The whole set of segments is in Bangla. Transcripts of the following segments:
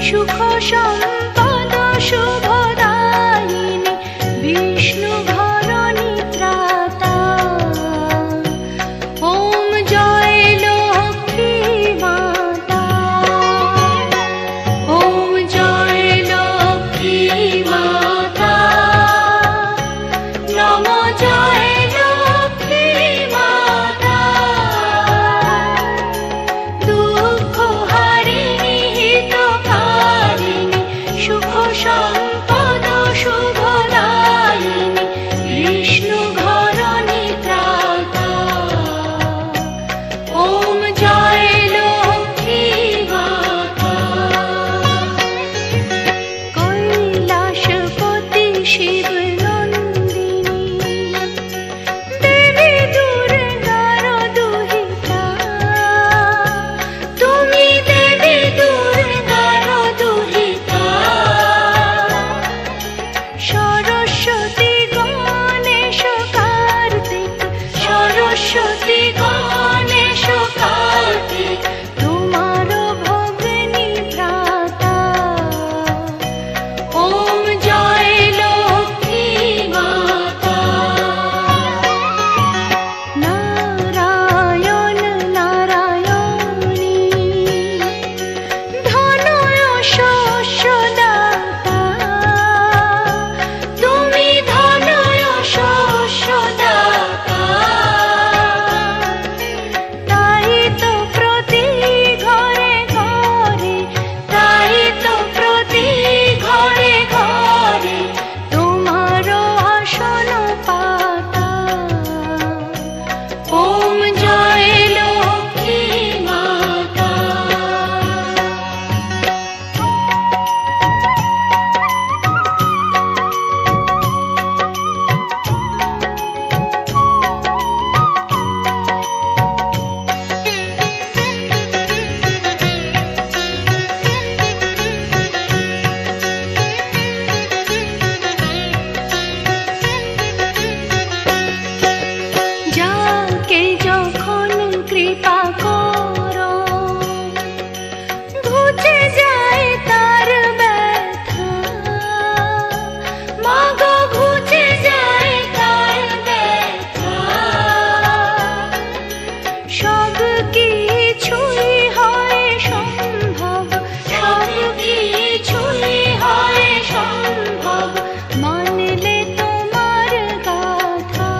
সুখ সম্পদ শুভদায়িনী বিষ্ণু ঘরণী ত্রাতা। ওম জয় লক্ষ্মী মাতা, ওম জয় লক্ষ্মী মাতা, নম জয় লক্ষ্মী মাতা। দুঃখ হারিণী হিতকারিণী সুখ সম্পদ শুভদায়িনী বিষ্ণু ঘরণী ত্রাতা। ওম জয় লক্ষ্মী মাতা। কৈলাসপতি শিব নন্দিনী দেবী দুর্গার দুহিতা। তুমি দেবী দুর্গার দুহিতা। সরস্বতী গণেশ কার্তিক, সরস্বতী গণেশ কার্তিক তোমার ভগ্নী ভ্রাতা। ওম জয় লক্ষ্মী মাতা। নারায়ণ নারায়ণী ধনয় শস্যদাতা। তুমি ধনয় শস্যদাতা। তাই তো প্রতি ঘরে ঘরে, তাই তো প্রতি ঘরে ঘরে তোমার আসন পাতা। ওম জয় লক্ষ্মী মাতা। যাকে যখন কৃপা করো ঘুচে যায় তার ব্যথা। মাগো ঘুচে যায় তার ব্যথা। সব কিছুই হয় সম্ভব, সব কিছুই হয় সম্ভব মানলে তোমার গাথা।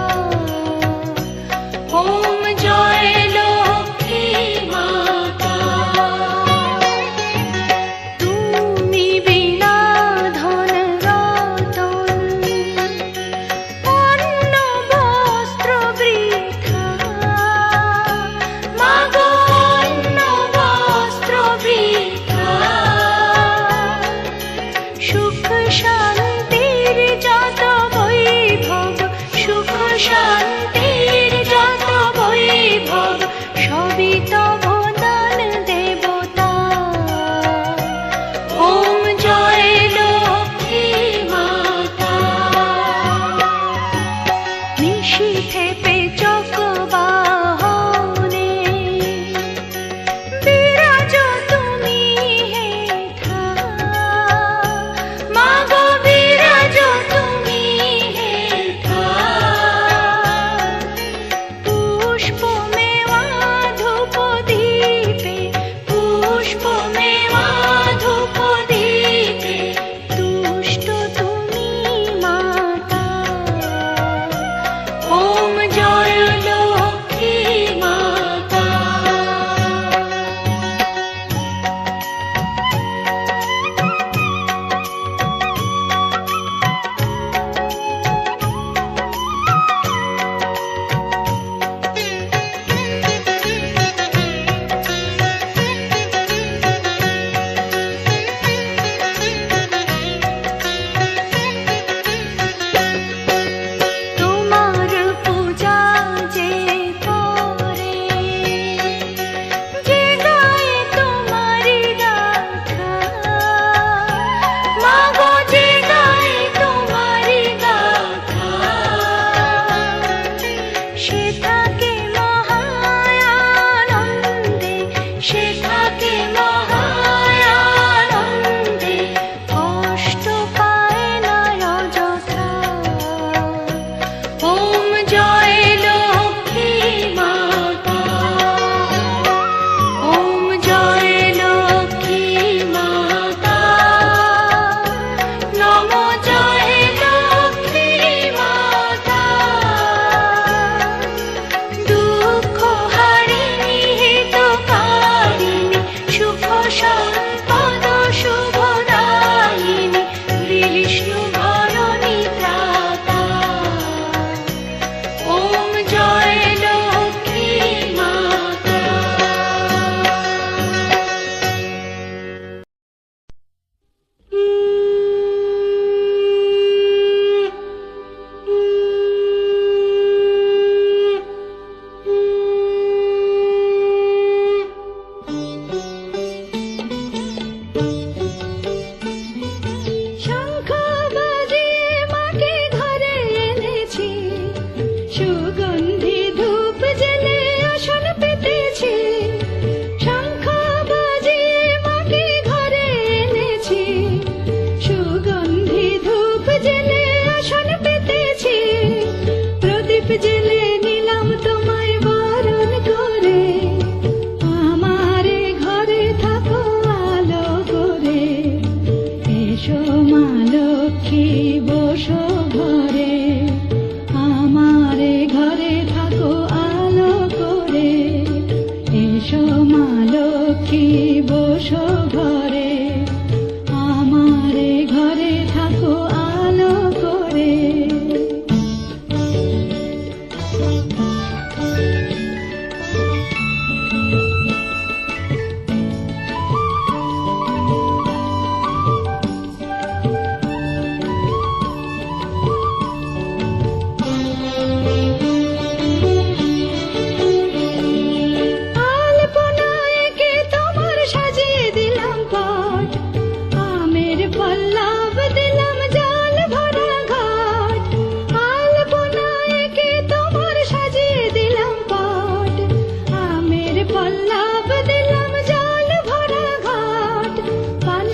ওম জয় লক্ষ্মী মাতা।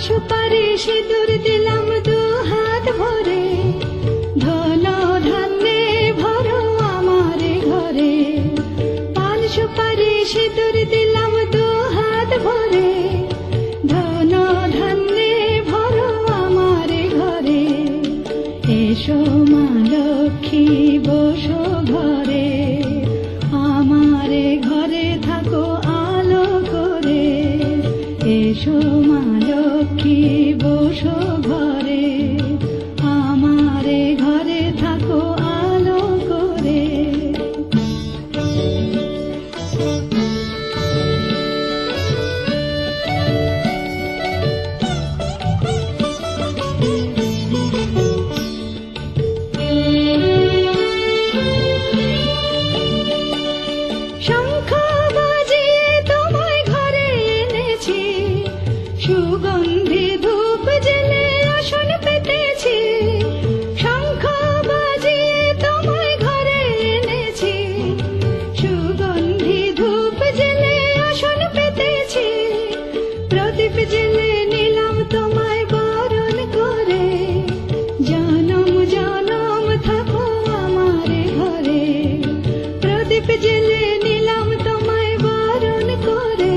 সুপারি সিঁদুর দিলাম দু হাত ভরে, ধন ধান্যে ভরো আমার ঘরে। পান সুপারি সিঁদুর দিলাম দু হাত ভরে, ধন ধান্যে ভরো আমার ঘরে। এসো মা লক্ষ্মী বসো ঘরে, আমার ঘরে থাকো আলো করে। এসো মা লক্ষ্মী বসো ঘরে, আমার ঘরে থাকো আলো করে। শঙ্খ বাজিয়ে তোমায় ঘরে এনেছি, সুগন্ধি ধূপ জেলে আসন পেতেছি। শঙ্খ বাজিয়ে তোমায় ঘরে এনেছি, সুগন্ধি ধূপ জেলে আসন পেতেছি। প্রদীপ জেলে নিলাম তোমায় বরণ করে, জনম জনম থাকো আমার ঘরে। প্রদীপ জেলে নিলাম তোমায় বরণ করে,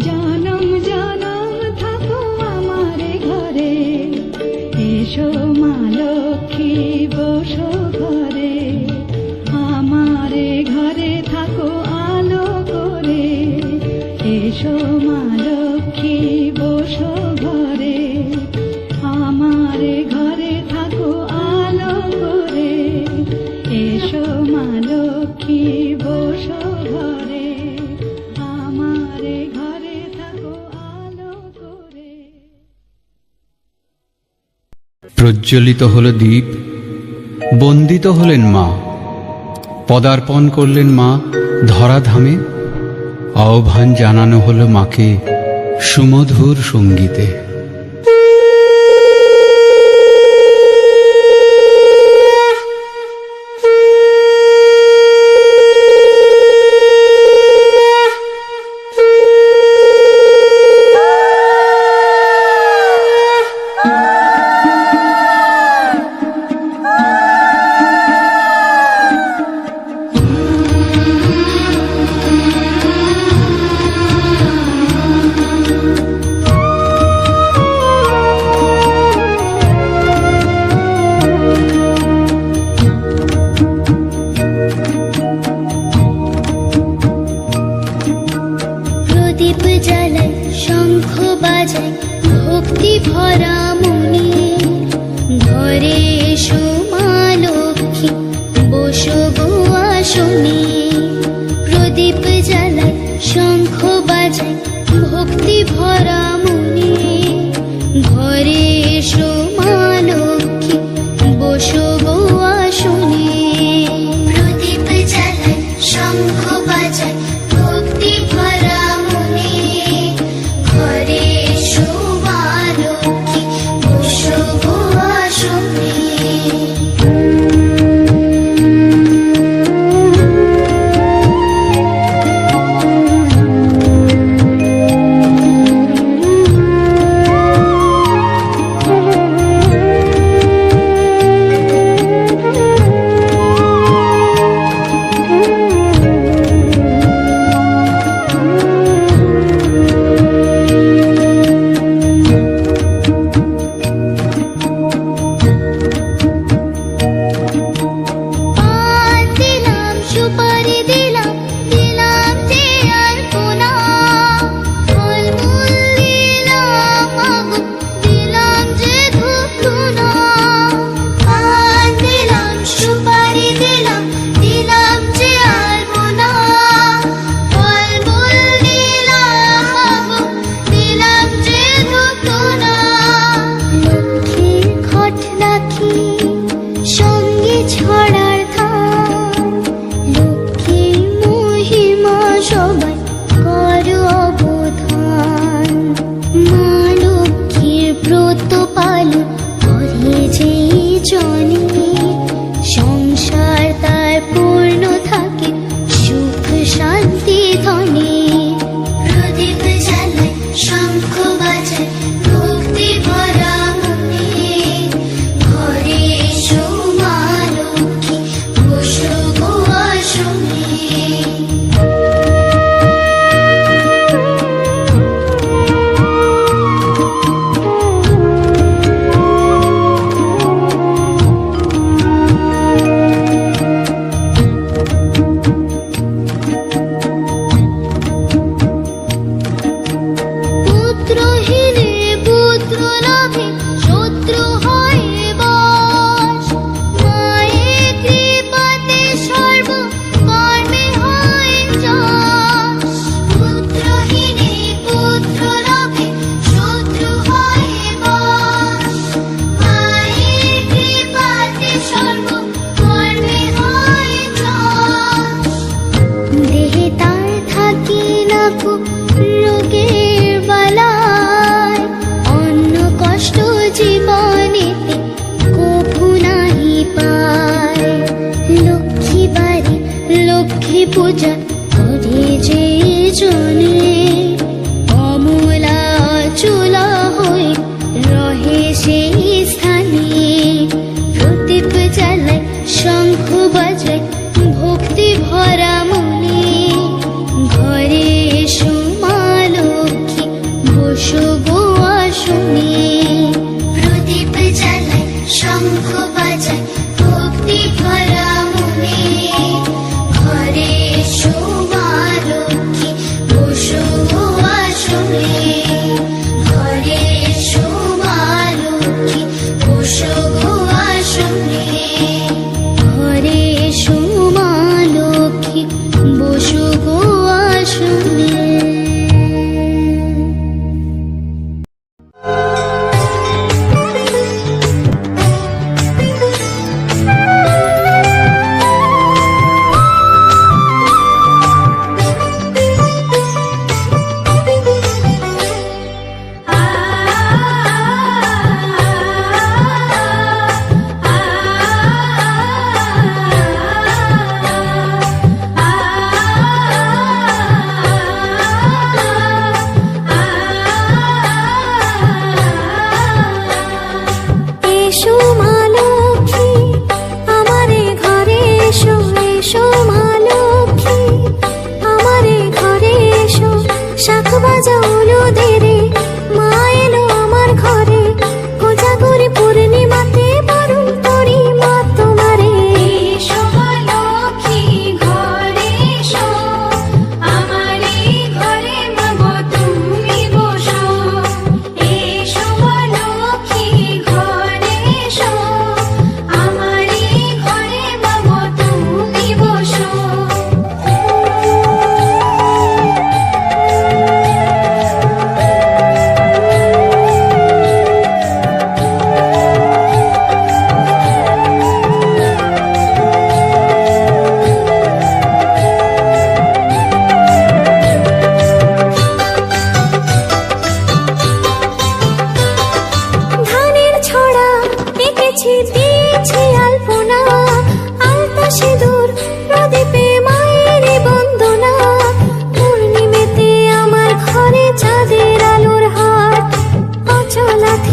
জনম জনম থাকো আমার ঘরে। এসো মা লক্ষ্মী বসো ঘরে, আমার ঘরে থাকো আলো করে। এসো মা লক্ষ্মী বসো ঘরে, আমার ঘরে থাকো আলো করে। এসো মা লক্ষ্মী বসো ঘরে, আমার ঘরে থাকো আলো করে। প্রজ্বলিত হল দীপ, বন্দিত হলেন মা, পদার্পণ করলেন মা ধরাধামে। আহ্বান জানানো হলো মাকে সুমধুর সঙ্গীতে। প্রদীপ জ্বালাই শঙ্খ বাজাই ভক্তি ভরা মনে, ঘরে এসো মা লক্ষ্মী বসো গো আসনে। প্রদীপ জ্বালাই শঙ্খ বাজাই ভক্তি ভরা মনে, ঘরে এসো মা লক্ষ্মী বসো গো আসনে। প্রদীপ জ্বালাই শঙ্খ বাজাই ভক্তি ভরা মনে, ঘরে এসো মা লক্ষ্মী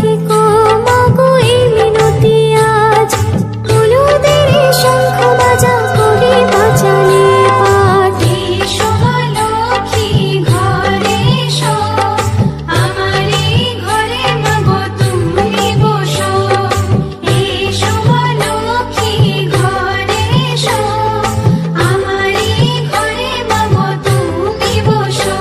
থেকো মাগো এই মিনতি আজ, হলুদের শঙ্খ বাজা করে বাজালে পাঠ। এসো মা লক্ষ্মী ঘরে এসো, আমারই ঘরে মাগো তুমি বসো। এসো মা লক্ষ্মী ঘরে এসো, আমারই ঘরে মাগো তুমি বসো।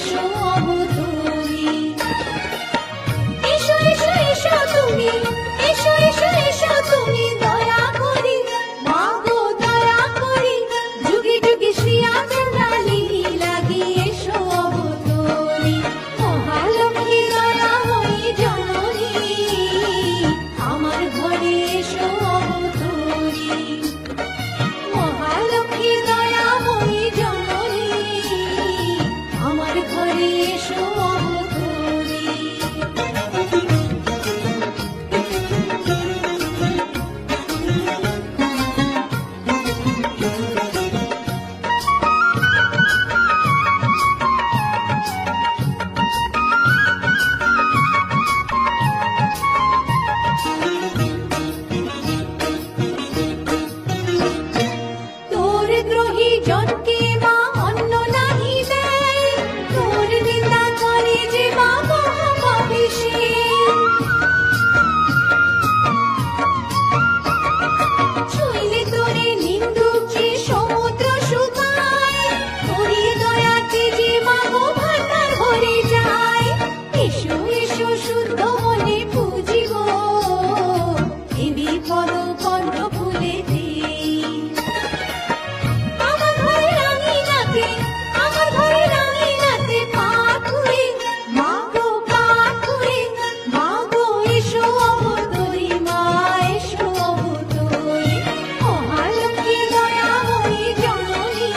এসো অবতরী। এসো এসো এসো তুমি, এসো এসো এসো তুমি দয়া করি, মা গো দয়া করি, যুগে যুগে শ্রী আচরণালি লাগি এসো অবতরী। মহালক্ষ্মী দয়াময়ী জননী, আমার ঘরে এসো অবতরী। মহালক্ষ্মী দয়াময়ী জননী, আমার ঘরে এসো অবতরী। তোর দ্রোহী জনকে মা অন্ন নাহি দেয়, তোর নিন্দা করে যে মা মহাপাপী সে। ছুঁইলে তোরে নিন্দুক যে সমুদ্র শুকায়, তোরই দয়াতে যে মা গো ভান্ডার ভরে যায়। এসো এসো শুদ্ধ মনে পুজিব, দেবী পদ পদ্ম ফুলে দিই। আমার ঘরে রাঙিনাতে, আমার ঘরে রাঙিনাতে পাথুরে, মা গো পাথুরে, মা গো এসো অবতরী, মা এসো অবতরী। মহালক্ষ্মী দয়াময়ী জননী,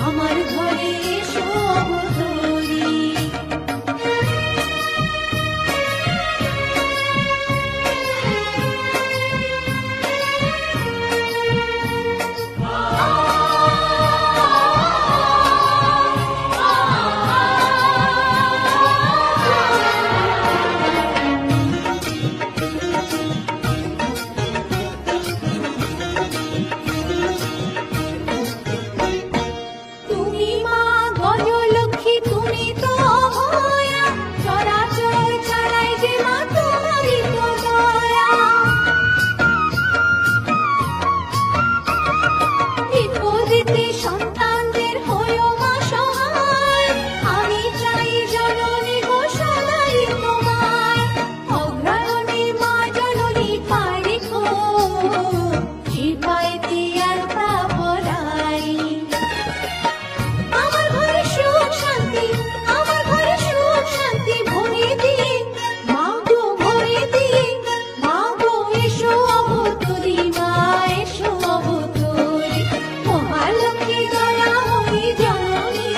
আমার ঘরে এসো অবতরী। তুমি মা গজলক্ষ্মী, তুমি তো অভয়া, চরাচর চালাই যে মা তোমারই তো দয়া। বিপদেতে সন্তানদের হয়ো মা সহায়, আমি চাই জননী গো সদাই তোমায়। অগ্রাণী মা জননী পায় রেখো, কৃপায়তে আর পরাই। আমার ঘরে সুখ শান্তি, আমার ঘরে সুখ শান্তি ভরে দিয়ে, মা গো ভরে দিয়ে, মা গো এসো অবতরী, মা এসো অবতরী। মহালক্ষ্মী দয়াময়ী জননী,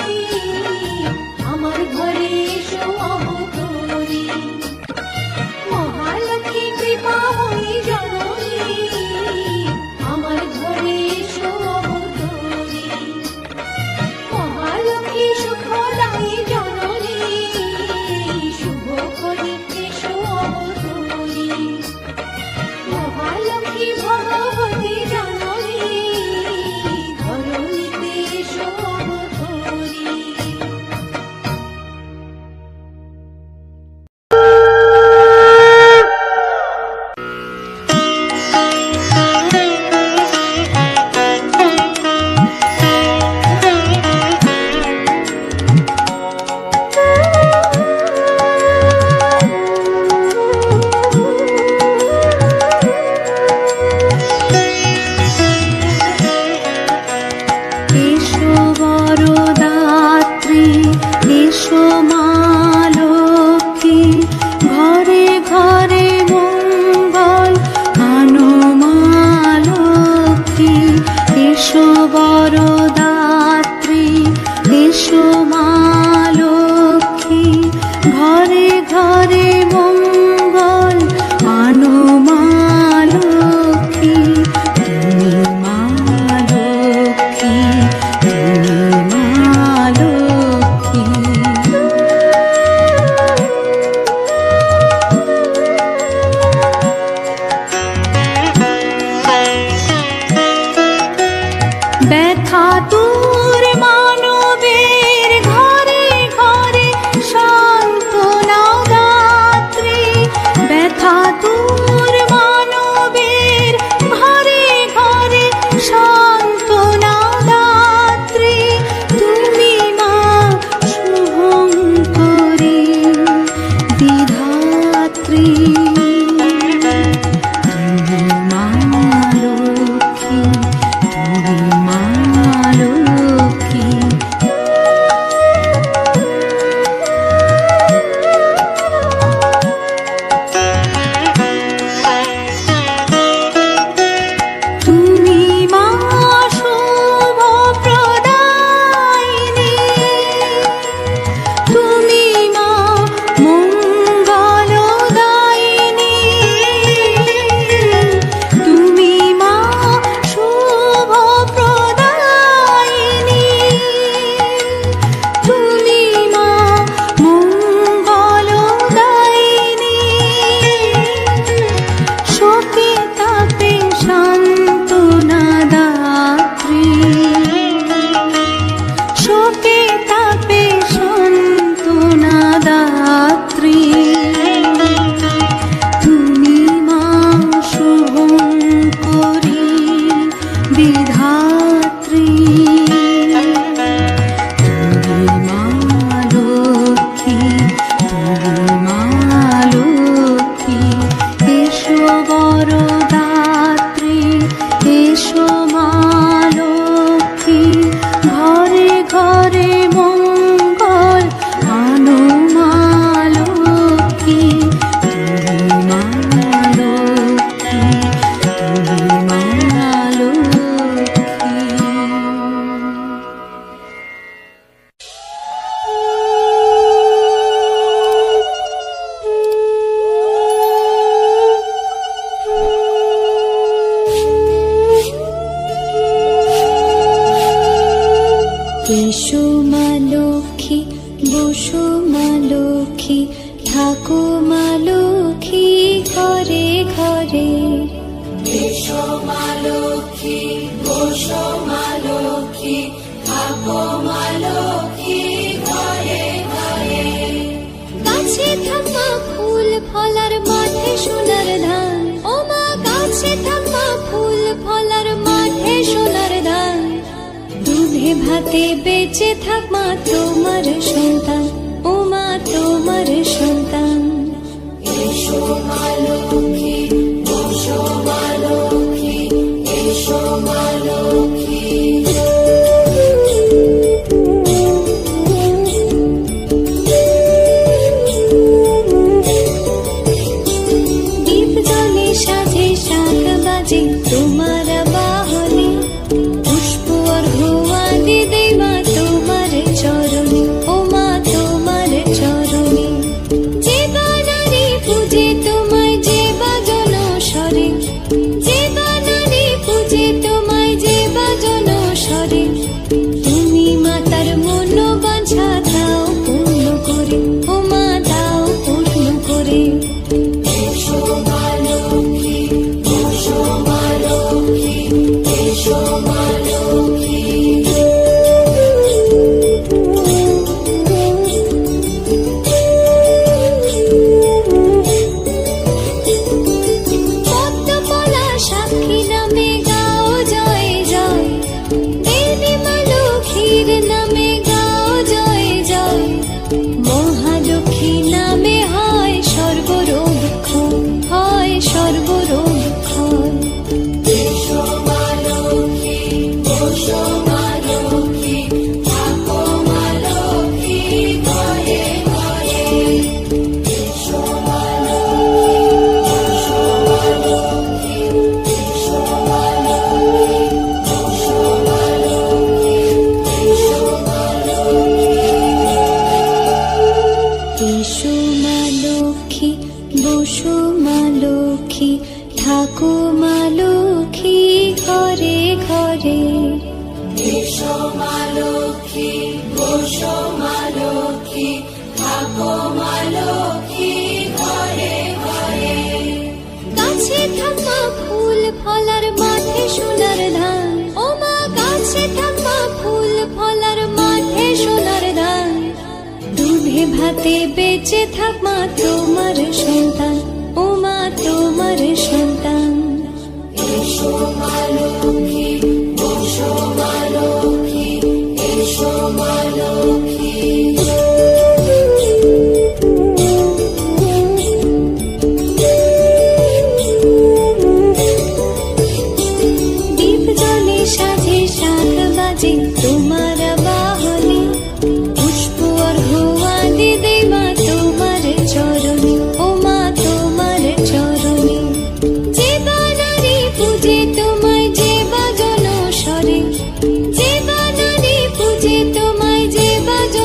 আমার ঘরে এসো অবতরী। মহালক্ষ্মী কৃপাময়ী জননী, আমার ঘরে এসো অবতরী। মহালক্ষ্মী সুখদায়ী জননী, শুভ করি এসো অবতরী। মহালক্ষ্মী ভগবতী জননী, ধরণীতে এসো অবতরী। এসো বরদাত্রী, এসো মা লক্ষ্মী, ঘরে ঘরে মঙ্গল আনো মা লক্ষ্মী। এসো বরদাত্রী, এসো মা লক্ষ্মী, ঘরে ঘরে মঙ্গল আনো মা লক্ষ্মী। তুমি মা লক্ষ্মী, তুমি মা লক্ষ্মী। ব্যথা দূর মানবের এসো মা লক্ষ্মী, বসো মা লক্ষ্মী, থাকো মা লক্ষ্মী ঘরে ঘরে। এসো মা লক্ষ্মী, বসো মা লক্ষ্মী, থাকো মা লক্ষ্মী ঘরে ঘরে। গাছে থাকা ফুল ফলার মাঠে সোনার ধান, ও মা গাছে থাকা ফুল ফলার মাঠে সোনার ধান। দুধে ভাতে বেঁচে থাক মা তোমার সন্তান, ও মা তোমার সন্তান। এসো মা লক্ষ্মী, বসো মা লক্ষ্মী, এসো মা লক্ষ্মী। দীপ জ্বলে সাজে শাক বাজে তোমার বাহনে, পুষ্প অর্ঘ্য আদি দেই মা তোমার চরণে, ও মা তোমার চরণে। যে বানারে পূজে তোমায় যে বাজন স্বরে, যে বানারে পূজে তোমায় যে বাজন স্বরে। তুমি মাতার মন বাঞ্ছা দাও পূর্ণ করে, ও মা দাও পূর্ণ করে। এসো মা লক্ষ্মী, বসো মা লক্ষ্মী, এসো মা লক্ষ্মী। পদ্ম পলা সাক্ষী নামে গাও জয় জয়, দেবী মা লক্ষ্মীর নামে গাও জয় জয়। মহালক্ষ্মী নামে হয় সর্বরোগ ক্ষয়, হয় সর্বরোগ ক্ষয়। এসো মা লক্ষ্মী, বসো মা লক্ষ্মী, থাকো মা লক্ষ্মী ঘরে ঘরে। এসো মা লক্ষ্মী, বসো মা লক্ষ্মী, এসো মা লক্ষ্মী, বসো মা লক্ষ্মী, এসো মা লক্ষ্মী। এসো মা লক্ষ্মী, বসো মা লক্ষ্মী, থাকো মা লক্ষ্মী ঘরে ঘরে। এসো মা লক্ষ্মী, বসো মা লক্ষ্মী, থাকো মা লক্ষ্মী ঘরে ঘরে। গাছে থাকা ফুল ফলার মাঠে সোনার ধান, ও মা গাছে থাকা ফুল ফলার মাঠে সোনার ধান। দুধে ভাতে বেঁচে থাক মা তোমার সন্তান, ও মা তোমার সন্তান। এসো মা লক্ষ্মী, বসো মা লক্ষ্মী, এসো মা লক্ষ্মী। দীপ জ্বলে সাজে শাক বাজে তোমার বাহনে, পুষ্প অর্ঘ্য আদি দেই মা তোমার চরণে, ও মা তোমার চরণে। যে বানারে পূজে তোমায় যে বাজন স্বরে, যে বানারে পূজে তোমায় যে বাজন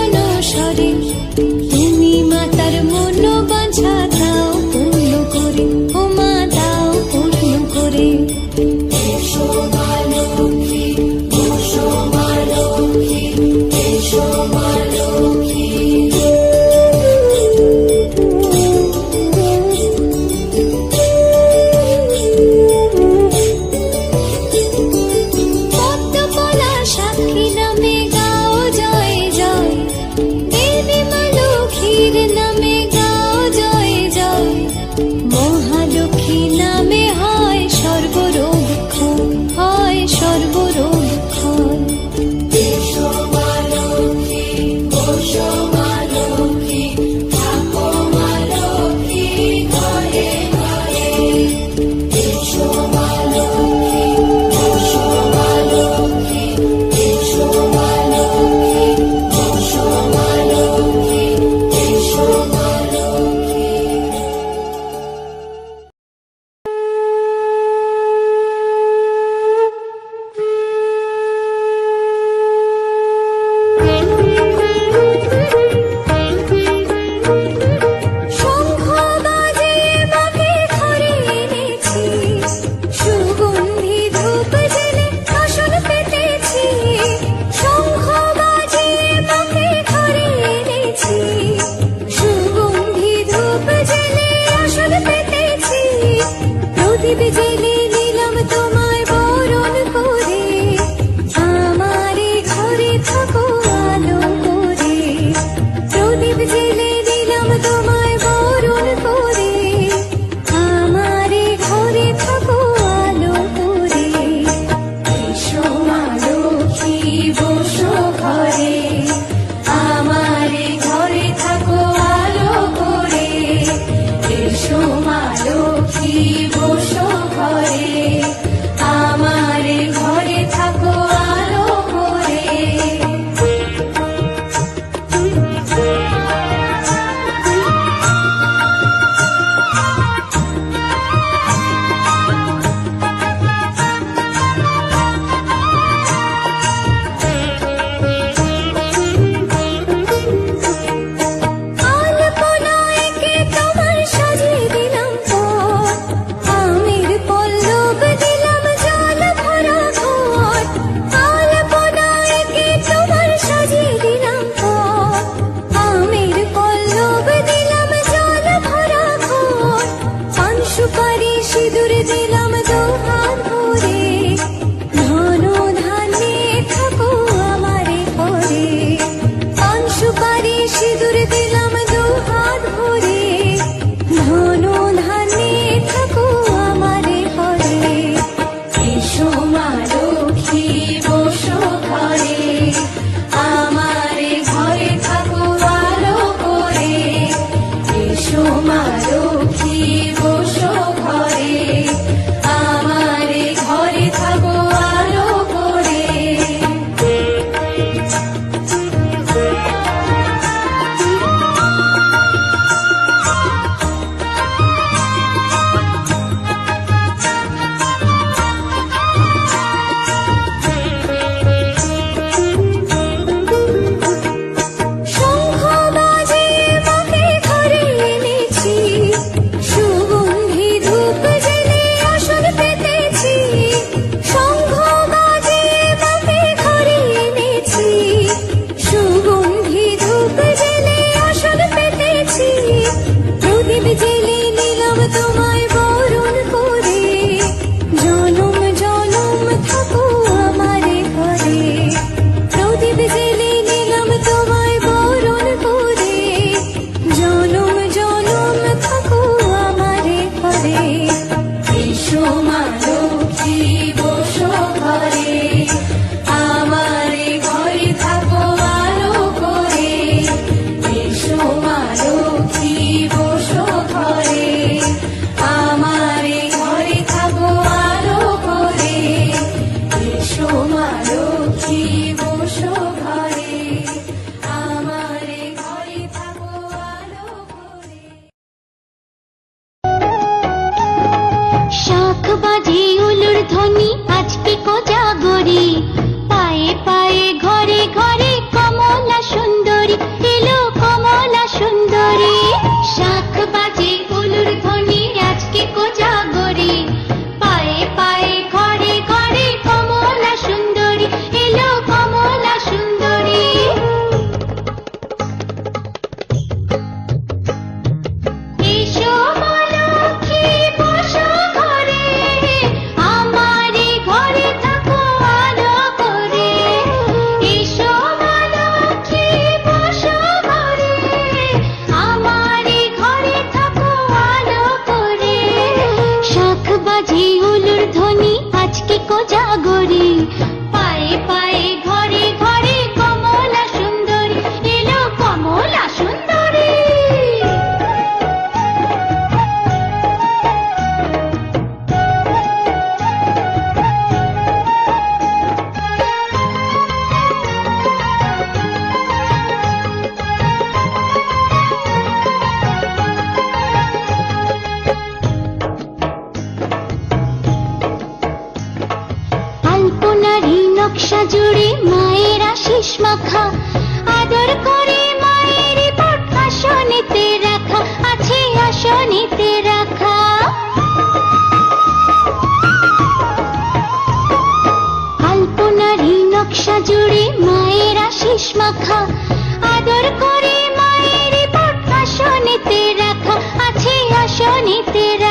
মাখা আদর করে মায়ের পট আসনেতে রাখা আছে আসনেতে রাখা আলপনারি নকশা জুড়ে মায়ের আশিস মাখা আদর করে মায়ের পট আসনেতে রাখা আছে আসনেতে রাখা